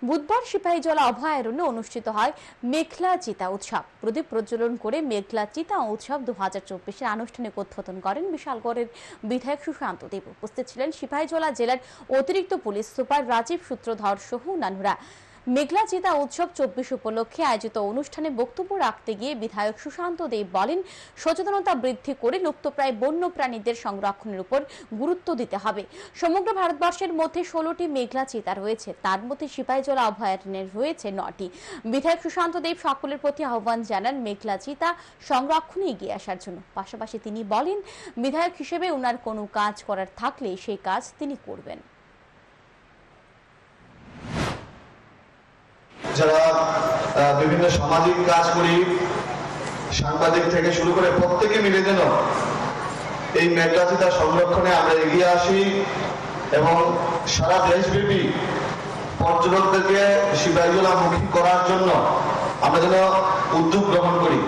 বুধবার সিপাহীজলা অভয়ারণ্যে অনুষ্ঠিত হয় মেঘলা চিতা উৎসব। প্রদীপ প্রজ্বলন করে মেঘলা চিতা উৎসব 2024-এর আনুষ্ঠানিক উদ্বোধন করেন বিশালগড়ের বিধায়ক সুশান্ত দেব। উপস্থিত ছিলেন সিপাহীজলা জেলার অতিরিক্ত পুলিশ সুপার রাজীব সূত্রধর সহ অন্যান্যরা। মেঘলা চিতা উৎসব 24 উপলক্ষে আয়োজিত অনুষ্ঠানে বক্তব্য রাখতে গিয়ে বিধায়ক সুশান্ত দেব বলেন, সচেতনতা বৃদ্ধি করে লুপ্তপ্রায় বন্য প্রাণীদের সংরক্ষণের উপর গুরুত্ব দিতে হবে। সমগ্র ভারতবর্ষের মধ্যে 16টি মেঘলা চিতা রয়েছে, তার মধ্যে সিপাহীজলা অভয়ারণ্যের রয়েছে 9টি। বিধায়ক সুশান্ত দেব সকলের প্রতি আহ্বান জানান মেঘলা চিতা সংরক্ষণে এগিয়ে আসার জন্য। পাশাপাশি তিনি বলেন, বিধায়ক হিসেবে ওনার কোনো কাজ করার থাকলে সেই কাজ তিনি করবেন। যারা বিভিন্ন সামাজিক কাজ করি, সাংবাদিক থেকে শুরু করে প্রত্যেকে মিলে যেন এই মেঘলা চিতা সংরক্ষণে আমরা এগিয়ে আসি এবং সারা দেশব্যাপী পর্যটকদেরকে সিপাহীজলা মুখী করার জন্য আমরা যেন উদ্যোগ গ্রহণ করি।